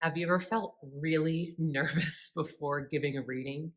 Have you ever felt really nervous before giving a reading?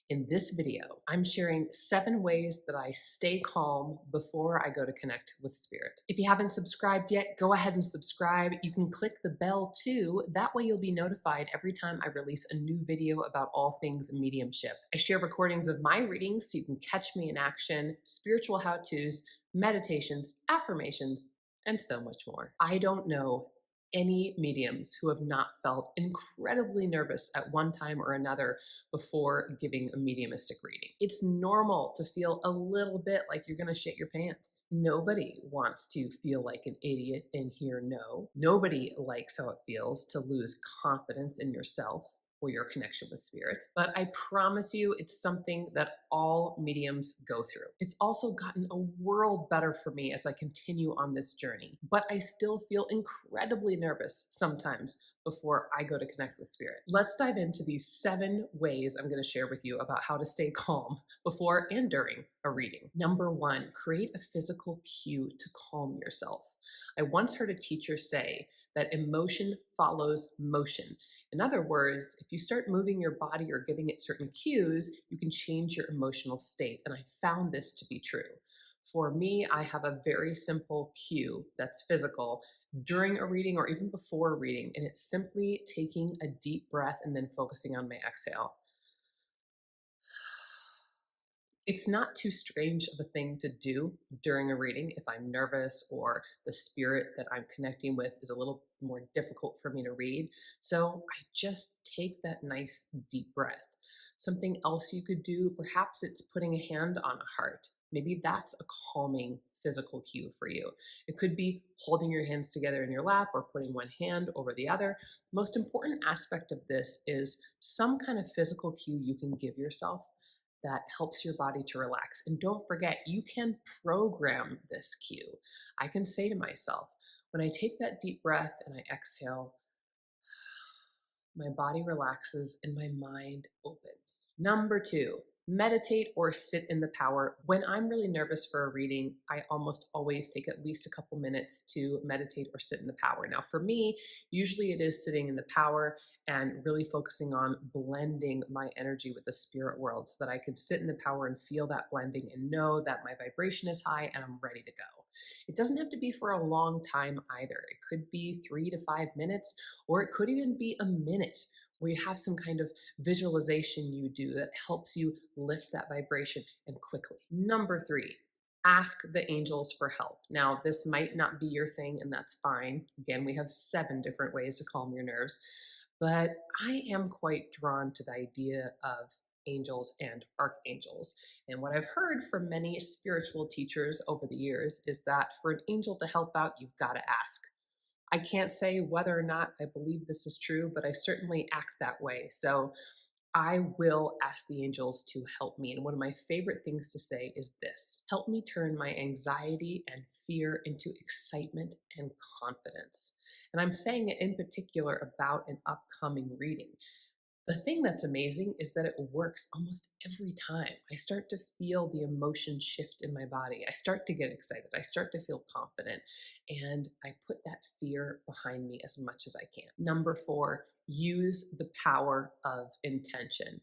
In this video, I'm sharing 7 ways that I stay calm before I go to connect with spirit. If you haven't subscribed yet, go ahead and subscribe. You can click the bell too. That way you'll be notified every time I release a new video about all things mediumship. I share recordings of my readings so you can catch me in action, spiritual how-tos, meditations, affirmations, and so much more. I don't know any mediums who have not felt incredibly nervous at one time or another before giving a mediumistic reading. It's normal to feel a little bit like you're gonna shit your pants. Nobody wants to feel like an idiot and hear no. Nobody likes how it feels to lose confidence in yourself or your connection with spirit. But I promise you, it's something that all mediums go through. It's also gotten a world better for me as I continue on this journey. But I still feel incredibly nervous sometimes before I go to connect with spirit. Let's dive into these 7 ways I'm going to share with you about how to stay calm before and during a reading. Number 1, create a physical cue to calm yourself. I once heard a teacher say that emotion follows motion. In other words, if you start moving your body or giving it certain cues, you can change your emotional state. And I found this to be true. For me, I have a very simple cue that's physical during a reading or even before a reading, and it's simply taking a deep breath and then focusing on my exhale. It's not too strange of a thing to do during a reading if I'm nervous or the spirit that I'm connecting with is a little more difficult for me to read. So I just take that nice deep breath. Something else you could do, perhaps it's putting a hand on a heart. Maybe that's a calming physical cue for you. It could be holding your hands together in your lap or putting one hand over the other. Most important aspect of this is some kind of physical cue you can give yourself that helps your body to relax. And don't forget, you can program this cue. I can say to myself, when I take that deep breath and I exhale, my body relaxes and my mind opens. Number 2, meditate or sit in the power. When I'm really nervous for a reading, I almost always take at least a couple minutes to meditate or sit in the power. Now, for me, usually it is sitting in the power and really focusing on blending my energy with the spirit world so that I can sit in the power and feel that blending and know that my vibration is high and I'm ready to go. It doesn't have to be for a long time either. It could be 3 to 5 minutes, or it could even be a minute where you have some kind of visualization you do that helps you lift that vibration and quickly. Number 3, ask the angels for help. Now, this might not be your thing, and that's fine. Again, we have 7 different ways to calm your nerves, but I am quite drawn to the idea of angels and archangels. And what I've heard from many spiritual teachers over the years is that for an angel to help out, you've got to ask. I can't say whether or not I believe this is true, but I certainly act that way. So I will ask the angels to help me. And one of my favorite things to say is this: help me turn my anxiety and fear into excitement and confidence. And I'm saying it in particular about an upcoming reading. The thing that's amazing is that it works almost every time. I start to feel the emotion shift in my body. I start to get excited. I start to feel confident. And I put that fear behind me as much as I can. Number 4, use the power of intention.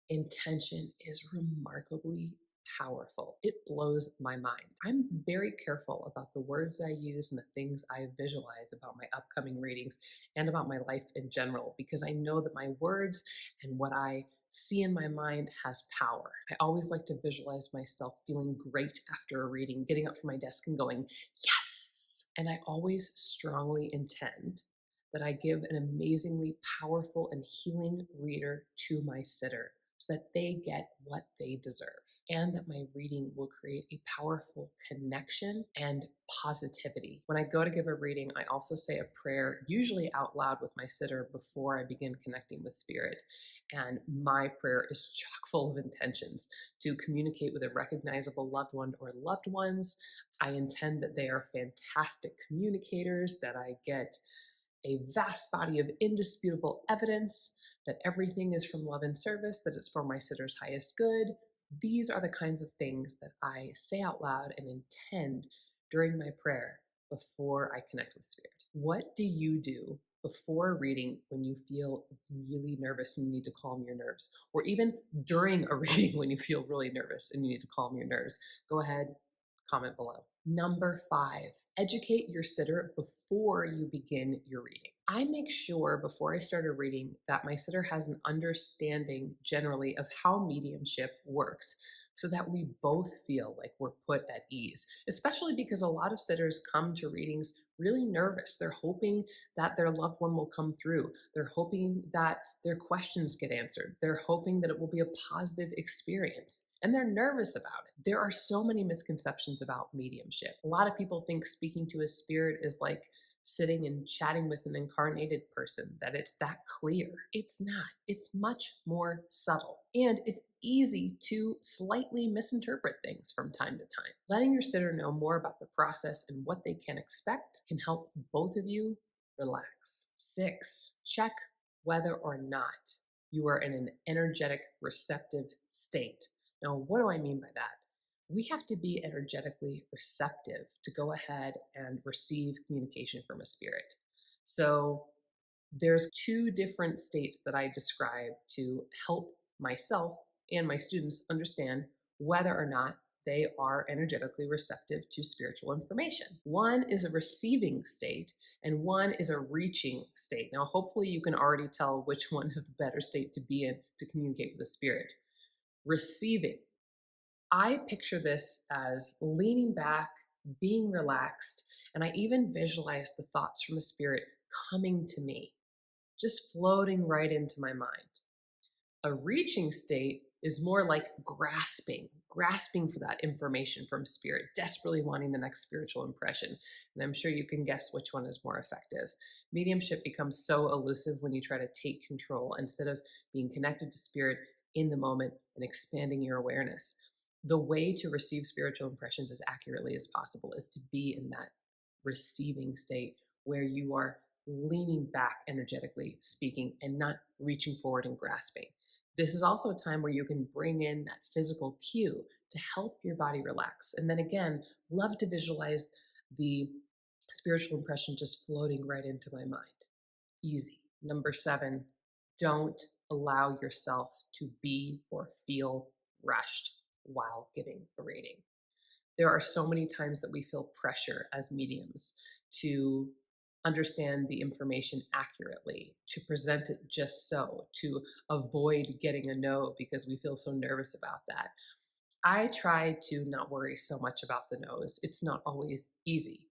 Intention is remarkably powerful. It blows my mind. I'm very careful about the words I use and the things I visualize about my upcoming readings and about my life in general, because I know that my words and what I see in my mind has power. I always like to visualize myself feeling great after a reading, getting up from my desk and going, yes! And I always strongly intend that I give an amazingly powerful and healing reader to my sitter so that they get what they deserve, and that my reading will create a powerful connection and positivity. When I go to give a reading, I also say a prayer, usually out loud with my sitter before I begin connecting with spirit. And my prayer is chock full of intentions to communicate with a recognizable loved one or loved ones. I intend that they are fantastic communicators, that I get a vast body of indisputable evidence that everything is from love and service, that it's for my sitter's highest good. These are the kinds of things that I say out loud and intend during my prayer before I connect with spirit. What do you do before reading when you feel really nervous and you need to calm your nerves, or even during a reading when you feel really nervous and you need to calm your nerves. Go ahead, comment below. Number 5, educate your sitter before you begin your reading. I make sure before I start a reading that my sitter has an understanding generally of how mediumship works so that we both feel like we're put at ease, especially because a lot of sitters come to readings really nervous. They're hoping that their loved one will come through. They're hoping that their questions get answered. They're hoping that it will be a positive experience. And they're nervous about it. There are so many misconceptions about mediumship. A lot of people think speaking to a spirit is like sitting and chatting with an incarnated person, that it's that clear. It's not. It's much more subtle. And it's easy to slightly misinterpret things from time to time. Letting your sitter know more about the process and what they can expect can help both of you relax. 6, check whether or not you are in an energetic, receptive state. Now, what do I mean by that? We have to be energetically receptive to go ahead and receive communication from a spirit. So there's 2 different states that I describe to help myself and my students understand whether or not they are energetically receptive to spiritual information. One is a receiving state and one is a reaching state. Now, hopefully you can already tell which one is the better state to be in to communicate with the spirit. Receiving. I picture this as leaning back, being relaxed, and I even visualize the thoughts from a spirit coming to me, just floating right into my mind. A reaching state is more like grasping for that information from spirit, desperately wanting the next spiritual impression. And I'm sure you can guess which one is more effective. Mediumship becomes so elusive when you try to take control instead of being connected to spirit in the moment and expanding your awareness. The way to receive spiritual impressions as accurately as possible is to be in that receiving state where you are leaning back energetically speaking and not reaching forward and grasping. This is also a time where you can bring in that physical cue to help your body relax. And then again, love to visualize the spiritual impression just floating right into my mind. Easy. Number 7, don't allow yourself to be or feel rushed while giving a reading. There are so many times that we feel pressure as mediums to understand the information accurately, to present it just so, to avoid getting a no because we feel so nervous about that. I try to not worry so much about the no's. It's not always easy.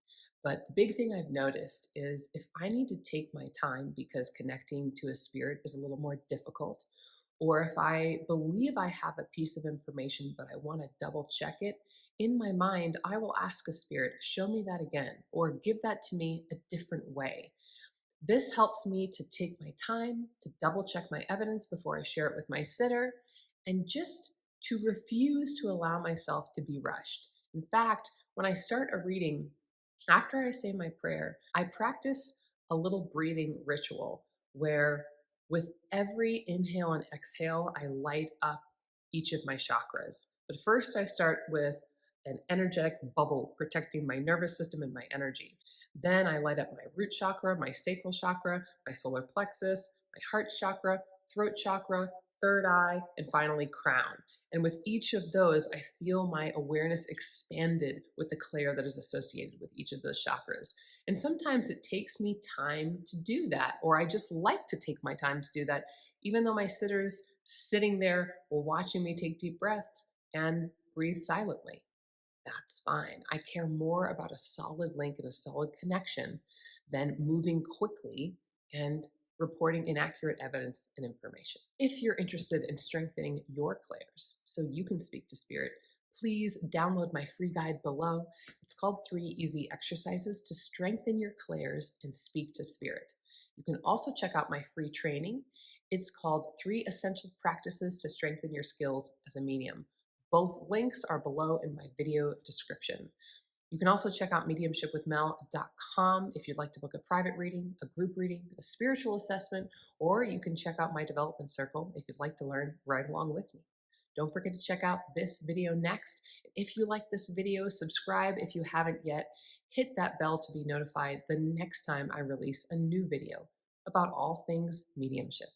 But the big thing I've noticed is if I need to take my time because connecting to a spirit is a little more difficult, or if I believe I have a piece of information but I want to double check it, in my mind, I will ask a spirit, show me that again, or give that to me a different way. This helps me to take my time to double check my evidence before I share it with my sitter, and just to refuse to allow myself to be rushed. In fact, when I start a reading, after I say my prayer, I practice a little breathing ritual where, with every inhale and exhale, I light up each of my chakras. But first, I start with an energetic bubble protecting my nervous system and my energy. Then I light up my root chakra, my sacral chakra, my solar plexus, my heart chakra, throat chakra, third eye, and finally crown. And with each of those, I feel my awareness expanded with the clair that is associated with each of those chakras. And sometimes it takes me time to do that, or I just like to take my time to do that, even though my sitter's sitting there or watching me take deep breaths and breathe silently. That's fine. I care more about a solid link and a solid connection than moving quickly and reporting inaccurate evidence and information. If you're interested in strengthening your clairs so you can speak to spirit, please download my free guide below. It's called 3 Easy Exercises to Strengthen Your Clairs and Speak to Spirit. You can also check out my free training. It's called 3 Essential Practices to Strengthen Your Skills as a Medium. Both links are below in my video description. You can also check out mediumshipwithmel.com if you'd like to book a private reading, a group reading, a spiritual assessment, or you can check out my development circle if you'd like to learn right along with me. Don't forget to check out this video next. If you like this video, subscribe if you haven't yet. Hit that bell to be notified the next time I release a new video. about all things mediumship.